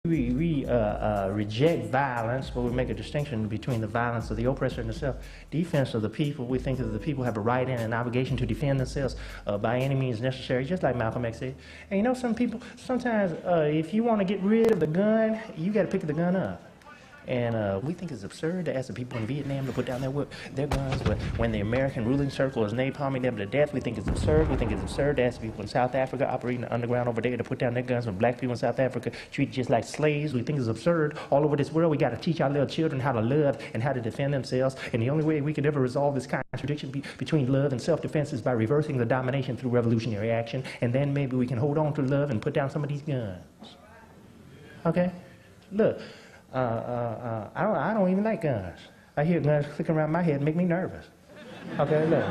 We reject violence, but we make a distinction between the violence of the oppressor and the self-defense of the people. We think that the people have a right and an obligation to defend themselves by any means necessary, just like Malcolm X said. And you know, some people, sometimes if you want to get rid of the gun, you got to pick the gun up. And we think it's absurd to ask the people in Vietnam to put down their guns when the American ruling circle is napalming them to death. We think it's absurd. We think it's absurd to ask people in South Africa operating underground over there to put down their guns when black people in South Africa treated just like slaves. We think it's absurd. All over this world, we got to teach our little children how to love and how to defend themselves. And the only way we could ever resolve this contradiction between love and self-defense is by reversing the domination through revolutionary action. And then maybe we can hold on to love and put down some of these guns. Okay? Look. I don't even like guns. I hear guns clicking around my head and make me nervous. Okay, look.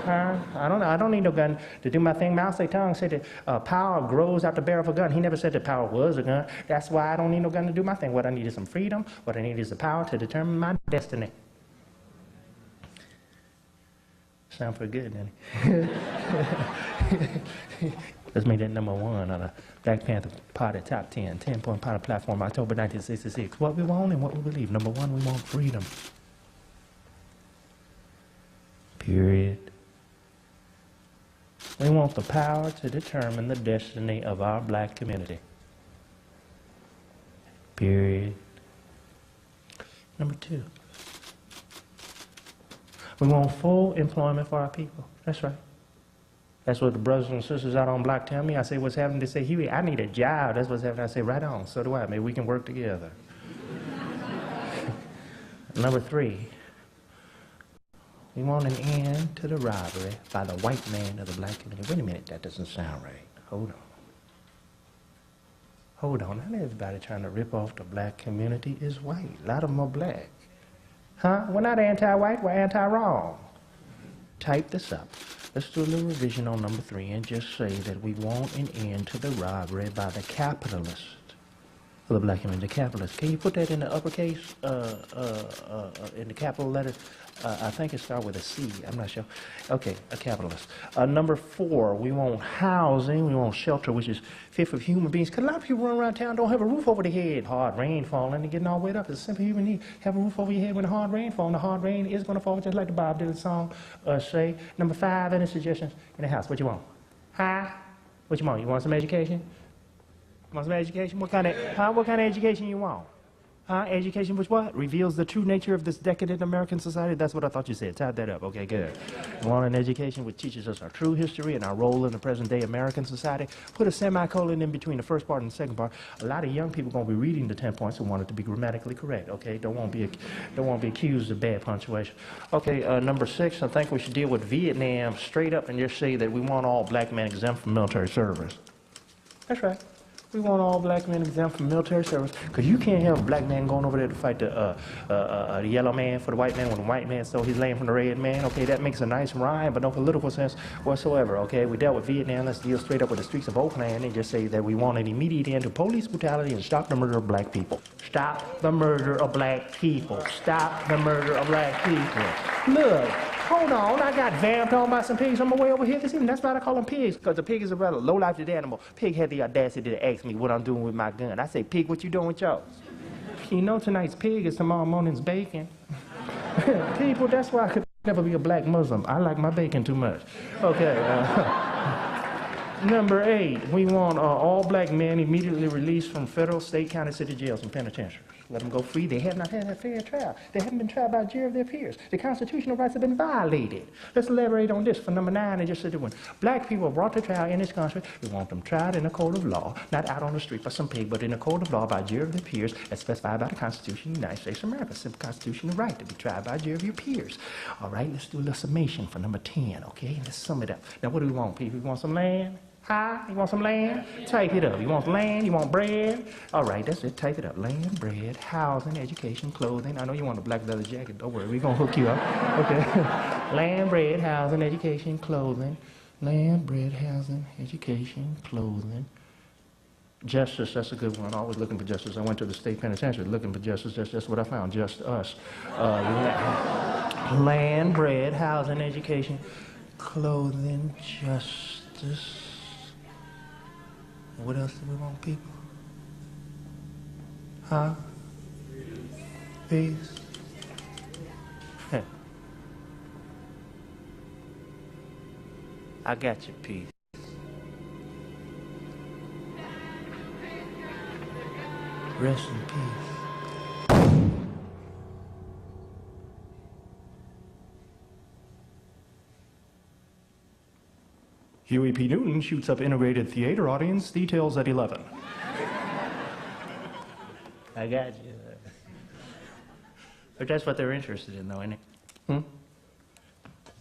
I don't need no gun to do my thing. Mao Zedong said that power grows out the barrel of a gun. He never said that power was a gun. That's why I don't need no gun to do my thing. What I need is some freedom. What I need is the power to determine my destiny. Sound pretty good, doesn't it? Let's make that number one on the Black Panther Party Top 10, 10-point party platform, October 1966. What we want and what we believe. Number one, we want freedom. Period. We want the power to determine the destiny of our black community. Period. Number two, we want full employment for our people. That's right. That's what the brothers and sisters out on block tell me. I say, what's happening? They say, Huey, I need a job. That's what's happening. I say, right on. So do I. Maybe we can work together. Number three, we want an end to the robbery by the white man of the black community. Wait a minute, that doesn't sound right. Hold on. Hold on. Not everybody trying to rip off the black community is white. A lot of them are black. Huh? We're not anti-white, we're anti-wrong. Type this up. Let's do a little revision on number three and just say that we want an end to the robbery by the capitalist of the black community, the capitalist. Can you put that in the uppercase, in the capital letter? I think it starts with a C. I'm not sure. Okay, a capitalist. Number four, we want housing. We want shelter, which is fit for human beings. Because a lot of people run around town don't have a roof over their head. Hard rain falling and getting all wet up. It's a simple human need. Have a roof over your head when the hard rain falls. The hard rain is going to fall, just like the Bob Dylan song say. Number five, any suggestions in the house? What you want? Huh? What you want? You want some education? Want some education? What kind of education you want? Education which what? Reveals the true nature of this decadent American society? That's what I thought you said. Type that up. Okay, good. We want an education which teaches us our true history and our role in the present-day American society. Put a semicolon in between the first part and the second part. A lot of young people are going to be reading the 10 points and want it to be grammatically correct. Okay, don't want to be accused of bad punctuation. Okay, number six, I think we should deal with Vietnam straight up and just say that we want all black men exempt from military service. That's right. We want all black men exempt from military service, because you can't have a black man going over there to fight the yellow man for the white man when the white man stole his land from the red man. Okay, that makes a nice rhyme, but no political sense whatsoever. Okay, we dealt with Vietnam. Let's deal straight up with the streets of Oakland and just say that we want an immediate end to police brutality and stop the murder of black people. Stop the murder of black people. Stop the murder of black people. Look. Hold on, I got vamped on by some pigs on my way over here this evening. That's why I call them pigs, because the pig is a rather low-life animal. Pig had the audacity to ask me what I'm doing with my gun. I say, pig, what you doing with yours? You know tonight's pig is tomorrow morning's bacon. People, that's why I could never be a black Muslim. I like my bacon too much. Okay. Number eight, we want all black men immediately released from federal, state, county, city jails and penitentiaries. Let them go free. They have not had a fair trial. They haven't been tried by a jury of their peers. The constitutional rights have been violated. Let's elaborate on this. For number nine, and just say that when black people are brought to trial in this country, we want them tried in a court of law, not out on the street by some pig, but in a court of law by a jury of their peers, as specified by the Constitution of the United States of America. Simple constitutional right to be tried by a jury of your peers. All right, let's do a little summation for number 10, okay? Let's sum it up. Now, what do we want, people? We want some land? Huh? You want some land? Type it up. You want land? You want bread? All right, that's it. Type it up. Land, bread, housing, education, clothing. I know you want a black leather jacket. Don't worry. We're going to hook you up. Okay. Land, bread, housing, education, clothing. Land, bread, housing, education, clothing. Justice, that's a good one. Always looking for justice. I went to the state penitentiary looking for justice. That's just what I found. Just us. Land, bread, housing, education, clothing, justice. What else do we want, people? Huh? Peace? I got your peace. Rest in peace. Huey P. Newton shoots up integrated theater audience, details at 11. I got you. But that's what they're interested in, though, ain't it? Hmm?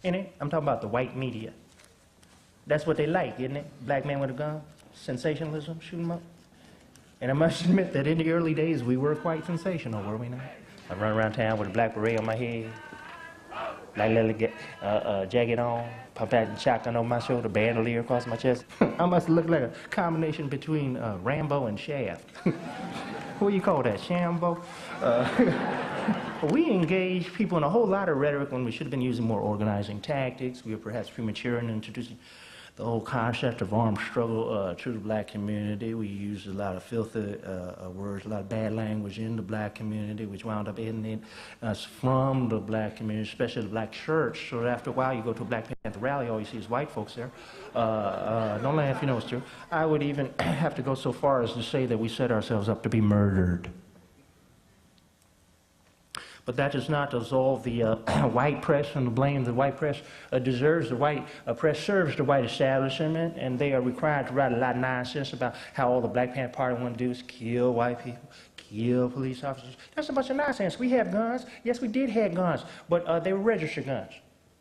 Ain't it? I'm talking about the white media. That's what they like, isn't it? Black man with a gun, sensationalism, shoot 'em up. And I must admit that in the early days, we were quite sensational, were we not? I run around town with a black beret on my head, black leather jacket on, pump that shotgun on my shoulder, bandolier across my chest. I must look like a combination between Rambo and Shaft. What do you call that, Shambo? We engaged people in a whole lot of rhetoric when we should have been using more organizing tactics. We were perhaps premature in introducing the whole concept of armed struggle to the black community. We used a lot of filthy words, a lot of bad language in the black community, which wound up alienating us from the black community, especially the black church. So after a while, you go to a Black Panther rally, all you see is white folks there. Don't laugh, you know it's true. I would even have to go so far as to say that we set ourselves up to be murdered. But that does not absolve the white press from the blame. The white press deserves. The white press serves the white establishment, and they are required to write a lot of nonsense about how all the Black Panther Party want to do is kill white people, kill police officers. That's a bunch of nonsense. We have guns. Yes, we did have guns, but they were registered guns.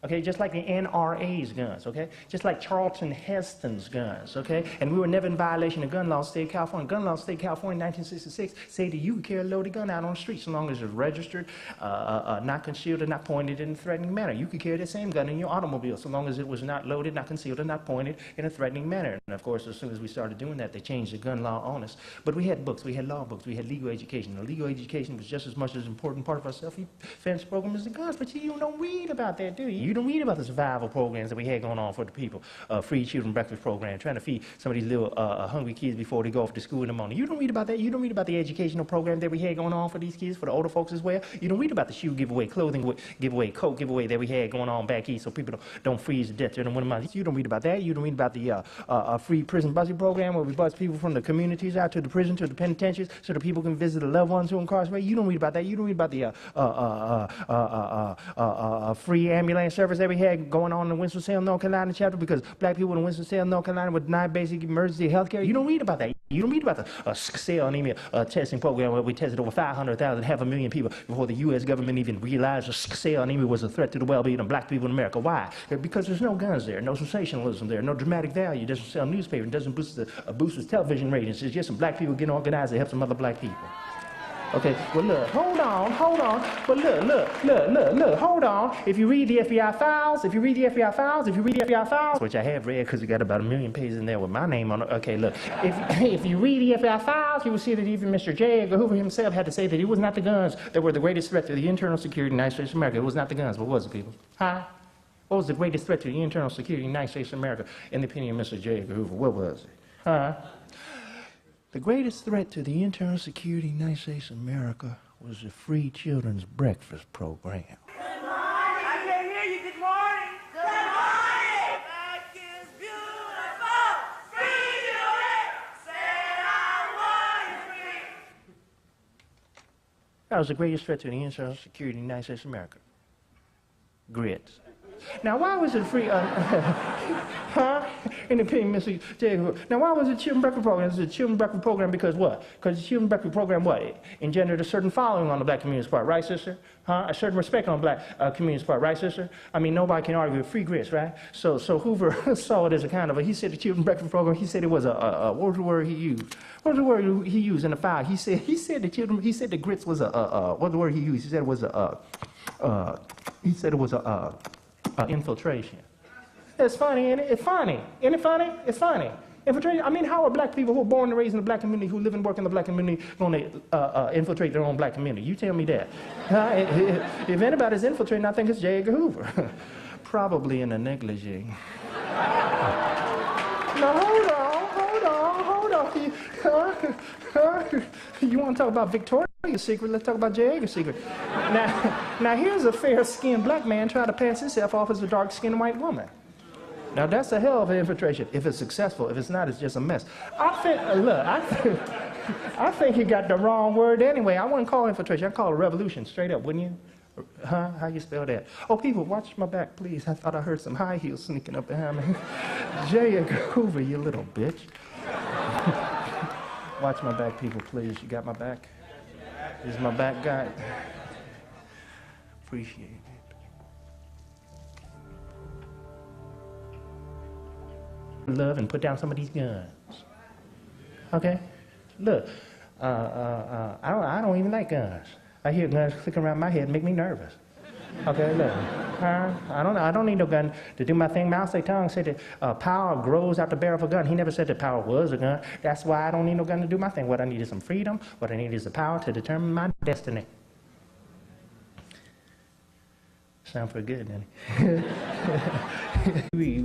Okay, just like the NRA's guns, okay? Just like Charlton Heston's guns, okay? And we were never in violation of gun laws, state of California. Gun laws, state of California, 1966, say that you could carry a loaded gun out on the street so long as it's registered, not concealed, and not pointed in a threatening manner. You could carry the same gun in your automobile so long as it was not loaded, not concealed, and not pointed in a threatening manner. And of course, as soon as we started doing that, they changed the gun law on us. But we had books, we had law books, we had legal education. The legal education was just as much as an important part of our self-defense program as the guns. But you don't read about that, do you? You don't read about the survival programs that we had going on for the people. Free children breakfast program, trying to feed some of these little hungry kids before they go off to school in the morning. You don't read about that. You don't read about the educational program that we had going on for these kids, for the older folks as well. You don't read about the shoe giveaway, clothing giveaway, coat giveaway that we had going on back east so people don't freeze to death during the winter months. You don't read about that. You don't read about the free prison busing program where we bus people from the communities out to the prison, to the penitentiaries, so that people can visit the loved ones who are incarcerated. You don't read about that. You don't read about the free ambulance service that we had going on in the Winston-Salem, North Carolina chapter because black people in Winston-Salem, North Carolina were denied basic emergency health care. You don't read about that. You don't read about the cell anemia testing program where we tested over 500,000, 500,000 people before the U.S. government even realized that cell anemia was a threat to the well-being of black people in America. Why? Because there's no guns there, no sensationalism there, no dramatic value. It doesn't sell newspapers, it doesn't boost the television ratings. It's just some black people getting organized to help some other black people. Okay, well look, hold on, but look, hold on. If you read the FBI files, which I have read because it got about 1 million pages in there with my name on it. Okay, look, if you read the FBI files, you will see that even Mr. J. Edgar Hoover himself had to say that it was not the guns that were the greatest threat to the internal security of the United States of America. It was not the guns. What was it, people? Huh? What was the greatest threat to the internal security of the United States of America in the opinion of Mr. J. Edgar Hoover? What was it? Huh? The greatest threat to the internal security of the United States of America was the free children's breakfast program. Good morning. I can't hear you. Good morning. Good morning. Life is beautiful. Free children. Say I want you free. That was the greatest threat to the internal security of the United States of America. Grits. Now, why was it free? Huh? In the opinion, Mr. J. Now, why was it children's breakfast program? It's a children's breakfast program because what? Because the children's breakfast program, what? Engendered a certain following on the black community's part, right, sister? Huh? A certain respect on the black community's part, right, sister? I mean, nobody can argue with free grits, right? So Hoover saw it as a kind of he said the children's breakfast program, he said it was what was the word he used? What was the word he used in the file? He said the grits was what was the word he used? He said it was infiltration. It's funny, ain't it? It's funny. Isn't it funny? It's funny. Infiltration. I mean, how are black people who are born and raised in the black community, who live and work in the black community, going to infiltrate their own black community? You tell me that. If anybody's infiltrating, I think it's J. Edgar Hoover. Probably in a negligee. Now, hold on. You want to talk about Victoria's Secret? Let's talk about J. Edgar's Secret. Now here's a fair-skinned black man trying to pass himself off as a dark-skinned white woman. Now that's a hell of an infiltration. If it's successful, if it's not, it's just a mess. I think you got the wrong word anyway. I wouldn't call it infiltration. I'd call it revolution, straight up, wouldn't you? Huh? How you spell that? Oh, people, watch my back, please. I thought I heard some high heels sneaking up behind me. J. Edgar Hoover, you little bitch. Watch my back, people, please. You got my back? Is my back guy? Appreciate it. Love and put down some of these guns. Okay? Look, I don't even like guns. I hear guns clicking around my head and make me nervous. Okay, look, I don't need no gun to do my thing. Mao Zedong said that power grows out the barrel of a gun. He never said that power was a gun. That's why I don't need no gun to do my thing. What I need is some freedom. What I need is the power to determine my destiny. Sound pretty good, doesn't it? We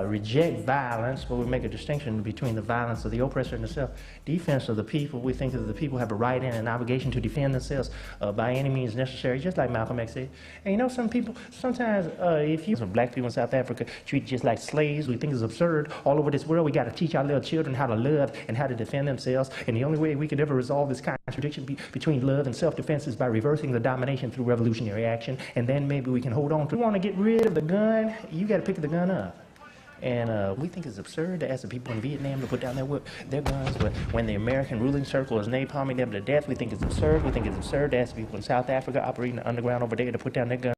reject violence, but we make a distinction between the violence of the oppressor and the self-defense of the people. We think that the people have a right and an obligation to defend themselves by any means necessary, just like Malcolm X said. And you know, some people, sometimes if you, some black people in South Africa treated just like slaves, we think it's absurd. All over this world, we got to teach our little children how to love and how to defend themselves. And the only way we could ever resolve this contradiction between love and self-defense is by reversing the domination through revolutionary action. And then maybe we can hold on to. If you want to get rid of the gun, you got to pick the gun up. And we think it's absurd to ask the people in Vietnam to put down their guns, but when the American ruling circle is napalming them to death, we think it's absurd. We think it's absurd to ask people in South Africa operating underground over there to put down their guns.